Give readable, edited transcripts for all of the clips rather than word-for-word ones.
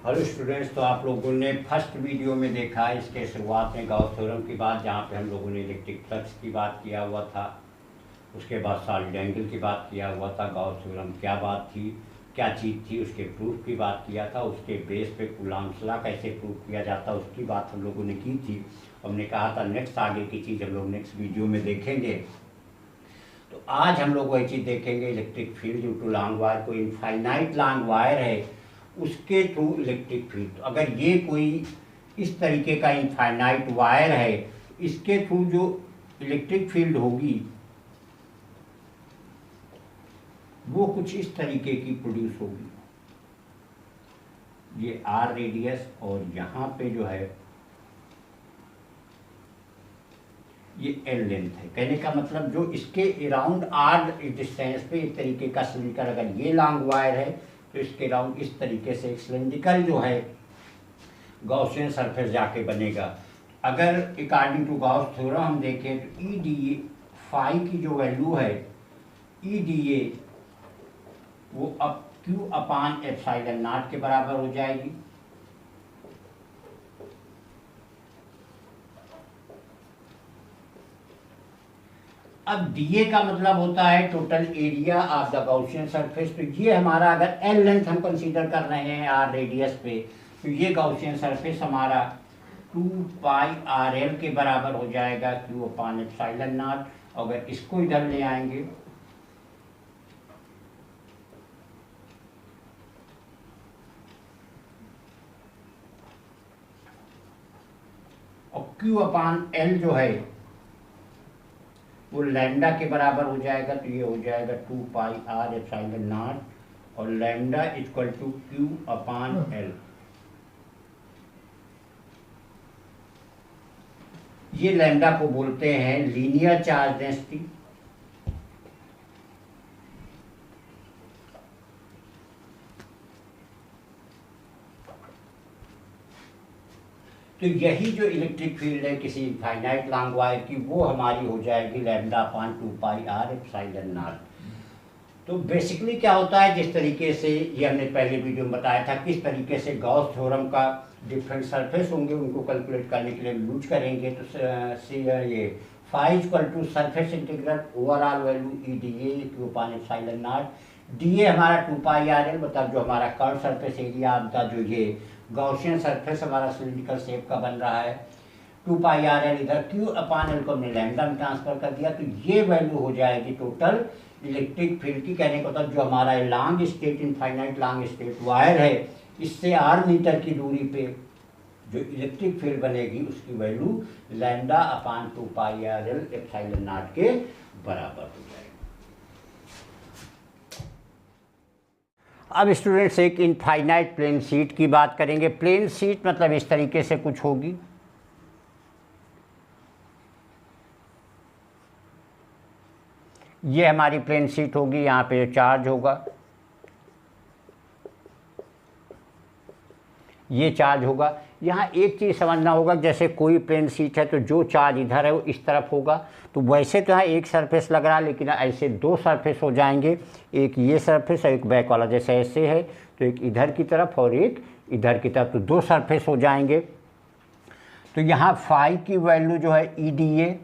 Hello students, तो आप लोगों ने फर्स्ट वीडियो में देखा इसके शुरुआत में गॉस थ्योरम की बात, जहाँ पे हम लोगों ने इलेक्ट्रिक फ्लक्स की बात किया हुआ था। उसके बाद सॉलिड एंगल की बात किया हुआ था। गॉस थ्योरम क्या बात थी, क्या चीज़ थी, उसके प्रूफ की बात किया था। उसके बेस पे कूलॉम्स लॉ कैसे प्रूफ किया जाता उसकी बात हम लोगों ने की थी। हमने कहा था नेक्स्ट आगे की चीज़ हम लोग नेक्स्ट वीडियो में देखेंगे। तो आज हम लोग वही चीज़ देखेंगे, electric field due to long wire. कोई इनफाइनाइट लॉन्ग वायर है, उसके थ्रू इलेक्ट्रिक फील्ड। अगर ये कोई इस तरीके का इनफाइनाइट वायर है, इसके थ्रू जो इलेक्ट्रिक फील्ड होगी वो कुछ इस तरीके की प्रोड्यूस होगी। ये आर रेडियस और यहाँ पे जो है ये एल लेंथ है। कहने का मतलब जो इसके अराउंड आर डिस्टेंस पे इस तरीके का सिलिंडर, अगर ये लॉन्ग वायर है तो इसके अराउंड इस तरीके से एक सिलिंड्रिकल जो है गॉसियन सरफेस जाके बनेगा। अगर अकॉर्डिंग टू गॉस थ्योरम हम देखें तो ई डी ए फाई की जो वैल्यू है, ई डी ए वो अब क्यू अपान एप्सिलॉन नॉट के बराबर हो जाएगी। अब डीए का मतलब होता है total area of the Gaussian surface. तो ये हमारा, अगर एल लेंथ हम कंसीडर कर रहे हैं आर रेडियस पे, तो ये गॉसियन सरफेस हमारा 2 पाई आर एल के बराबर हो जाएगा क्यू अपान एप्सिलॉन नॉट। अगर इसको इधर ले आएंगे और क्यू अपान एल जो है वो लैम्डा के बराबर हो जाएगा। तो ये हो जाएगा 2 पाई आर एप्सिलॉन नॉट और lambda equal to q upon L. ये लैम्डा को बोलते हैं लीनियर चार्ज डेंसिटी। तो यही जो इलेक्ट्रिक फील्ड है किसी फाइनाइट लॉन्ग वायर की, वो हमारी हो जाएगी lambda upon 2 pi r epsilon naught. तो बेसिकली क्या होता है, जिस तरीके से ये हमने पहले वीडियो में बताया था, किस तरीके से गॉस थ्योरम का डिफरेंट सरफेस होंगे उनको कैलकुलेट करने के लिए यूज करेंगे। तो ये phi equal to surface integral overall value E D A q upon epsilon naught. D A हमारा 2 पाई आर एल, मतलब जो हमारा कर्व सरफेस एरिया आपका, जो ये गॉसियन सरफेस हमारा सिलिंड्रिकल शेप का बन रहा है, 2 पाई आर एल इधर क्यू अपान एल को हमने लैम्डा में ट्रांसफर कर दिया। तो ये वैल्यू हो जाएगी टोटल इलेक्ट्रिक फील्ड की। कहने का मतलब जो हमारा long state infinite long state wire है, इससे आर मीटर की दूरी पे जो इलेक्ट्रिक फील्ड बनेगी उसकी value lambda upon 2 pi R L epsilon naught के बराबर हो जाएगी। अब स्टूडेंट्स एक इनफाइनाइट प्लेन शीट की बात करेंगे। प्लेन शीट मतलब इस तरीके से कुछ होगी। ये हमारी प्लेन शीट होगी, यहाँ पे चार्ज होगा, ये चार्ज होगा। यहाँ एक चीज़ समझना होगा, जैसे कोई प्लेन शीट है तो जो चार्ज इधर है वो इस तरफ होगा। तो वैसे तो यहाँ एक सरफेस लग रहा है, लेकिन ऐसे दो सरफेस हो जाएंगे, एक ये सरफेस और एक बैक वाला। जैसे ऐसे है तो एक इधर की तरफ और एक इधर की तरफ, तो दो सरफेस हो जाएंगे। तो यहाँ फाई की वैल्यू जो है ई डी ए,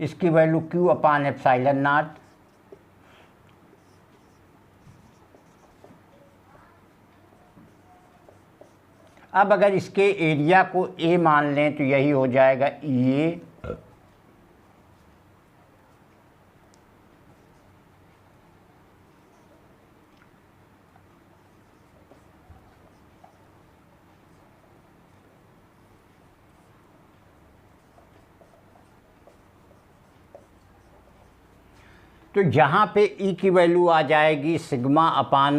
इसकी value Q upon epsilon not. अब अगर इसके एरिया को ए मान लें तो यही हो जाएगा ये, तो यहाँ पे ई की वैल्यू आ जाएगी सिग्मा अपान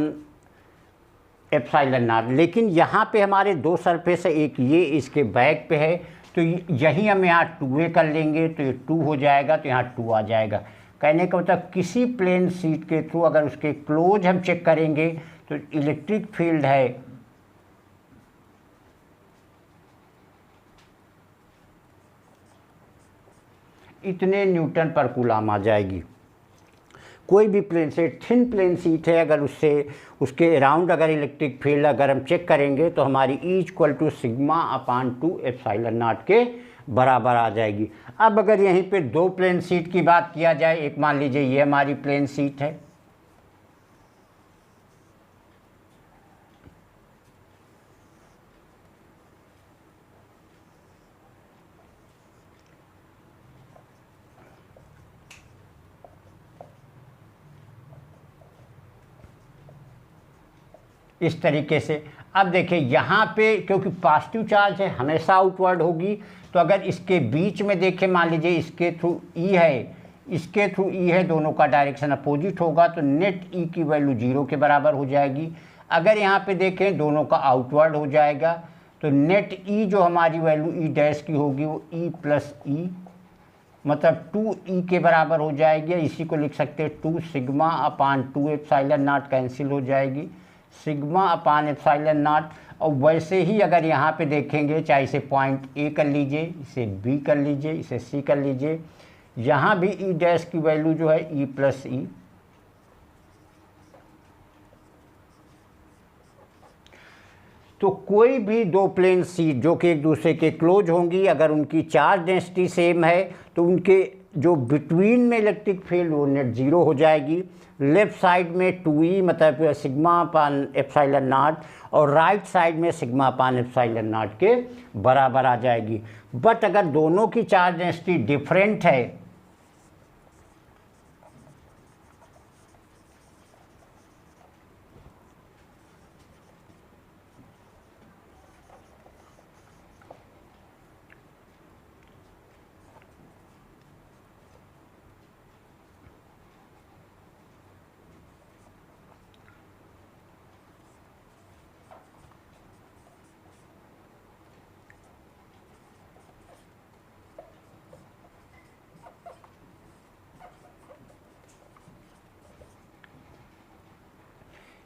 एप्सिलॉन नॉट। लेकिन यहाँ पे हमारे दो सरफेस है, एक ये इसके बैक पे है, तो यही हम यहाँ 2a कर लेंगे तो ये 2 हो जाएगा, तो यहाँ 2 आ जाएगा। कहने का मतलब किसी प्लेन शीट के थ्रू अगर उसके क्लोज हम चेक करेंगे तो इलेक्ट्रिक फील्ड है इतने न्यूटन पर कूलम आ जाएगी। कोई भी plane sheet, thin plane sheet है, अगर उससे उसके अराउंड अगर इलेक्ट्रिक फील्ड अगर हम चेक करेंगे तो हमारी E equal to sigma upon 2 epsilon naught के बराबर आ जाएगी। अब अगर यहीं पे दो प्लेन शीट की बात किया जाए, एक मान लीजिए ये हमारी प्लेन शीट है, इस तरीके से। अब देखिए यहाँ पे क्योंकि पॉजिटिव चार्ज है हमेशा आउटवर्ड होगी, तो अगर इसके बीच में देखें, मान लीजिए इसके थ्रू ई है, इसके थ्रू ई है, दोनों का डायरेक्शन अपोजिट होगा, तो नेट ई की वैल्यू 0 के बराबर हो जाएगी। अगर यहाँ पे देखें दोनों का आउटवर्ड हो जाएगा, तो नेट ई जो हमारी वैल्यू ई डैश की होगी वो ई प्लस ई, मतलब 2e के बराबर हो जाएगी। इसी को लिख सकते हैं 2 sigma upon 2 epsilon not, cancel हो जाएगी, सिग्मा अपान एप्सिलॉन नॉट। और वैसे ही अगर यहाँ पे देखेंगे, चाहे इसे पॉइंट ए कर लीजिए, इसे बी कर लीजिए, इसे सी कर लीजिए, यहाँ भी ई डैश की वैल्यू जो है ई प्लस ई। तो कोई भी दो प्लेन शीट जो कि एक दूसरे के क्लोज होंगी, अगर उनकी चार्ज डेंसिटी सेम है तो उनके जो बिटवीन में इलेक्ट्रिक फील्ड वो नेट 0 हो जाएगी। लेफ्ट साइड में 2e मतलब सिग्मा अपान एप्सिलॉन नॉट, और राइट साइड में सिग्मा अपान एप्सिलॉन नॉट के बराबर आ जाएगी। बट अगर दोनों की चार्ज डेंसिटी डिफरेंट है,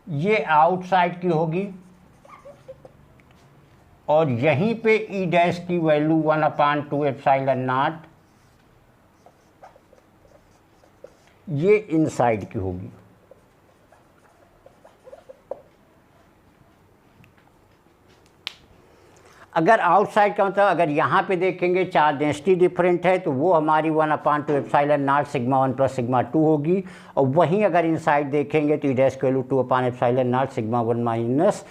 ये आउटसाइड की होगी और यहीं पे ई डैश की वैल्यू 1 अपान 2 एप्सिलॉन नॉट ये इनसाइड की होगी। अगर आउटसाइड का मतलब अगर यहाँ पे देखेंगे चार्ज डेंसिटी डिफरेंट है तो वो हमारी 1 अपान 2 epsilon not sigma 1 plus sigma 2 होगी, और वहीं अगर इनसाइड देखेंगे तो ई डैश की value 2 upon epsilon not sigma 1 minus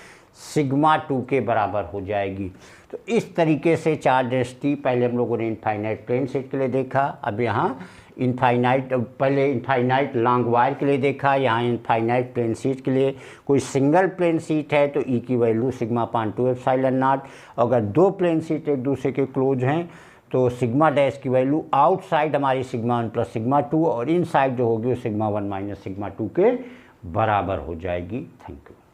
sigma 2 के बराबर हो जाएगी। तो इस तरीके से चार्ज डेंसिटी पहले हम लोगों ने इनफाइनाइट प्लेन शीट के लिए देखा, अब यहाँ इनफाइनाइट, पहले इनफाइनाइट लॉन्ग वायर के लिए देखा, यहाँ इनफाइनाइट प्लेन शीट के लिए। कोई सिंगल प्लेन शीट है तो ई की value sigma upon 2 epsilon not, अगर दो प्लेन शीट एक दूसरे के क्लोज हैं तो सिग्मा डैश की वैल्यू आउटसाइड हमारी सिग्मा 1 प्लस सिग्मा 2 और इनसाइड जो होगी वो सिग्मा 1 माइनस सिग्मा 2 के बराबर हो जाएगी। Thank you.